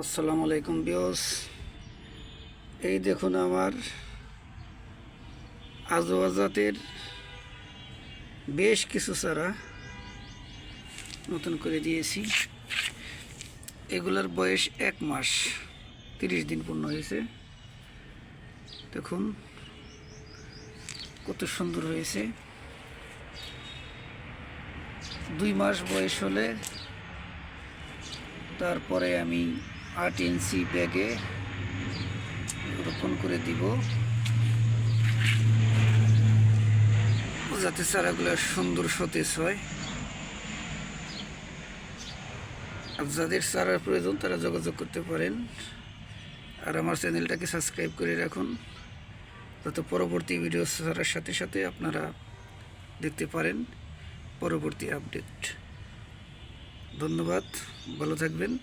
আসসালামু আলাইকুম বিয়স। এই দেখুন আমার আজোয়া জাতের বেশ কিছু চারা নতুন করে দিয়েছি। এগুলার বয়স 1 মাস 30 দিন পূর্ণ হয়েছে। দেখুন কত সুন্দর হয়েছে। 2 মাস বয়স হলে তারপরে আমি 8 ইঞ্চি ব্যাগে রোপণ করে দিব, যাতে চারাগুলো সুন্দর সতেজ হয়। আর যাদের চারার প্রয়োজন তারা যোগাযোগ করতে পারেন। আর আমার চ্যানেলটাকে সাবস্ক্রাইব করে রাখুন, যাতে পরবর্তী ভিডিও ছাড়ার সাথে সাথে আপনারা দেখতে পারেন পরবর্তী আপডেট। ধন্যবাদ, ভালো থাকবেন।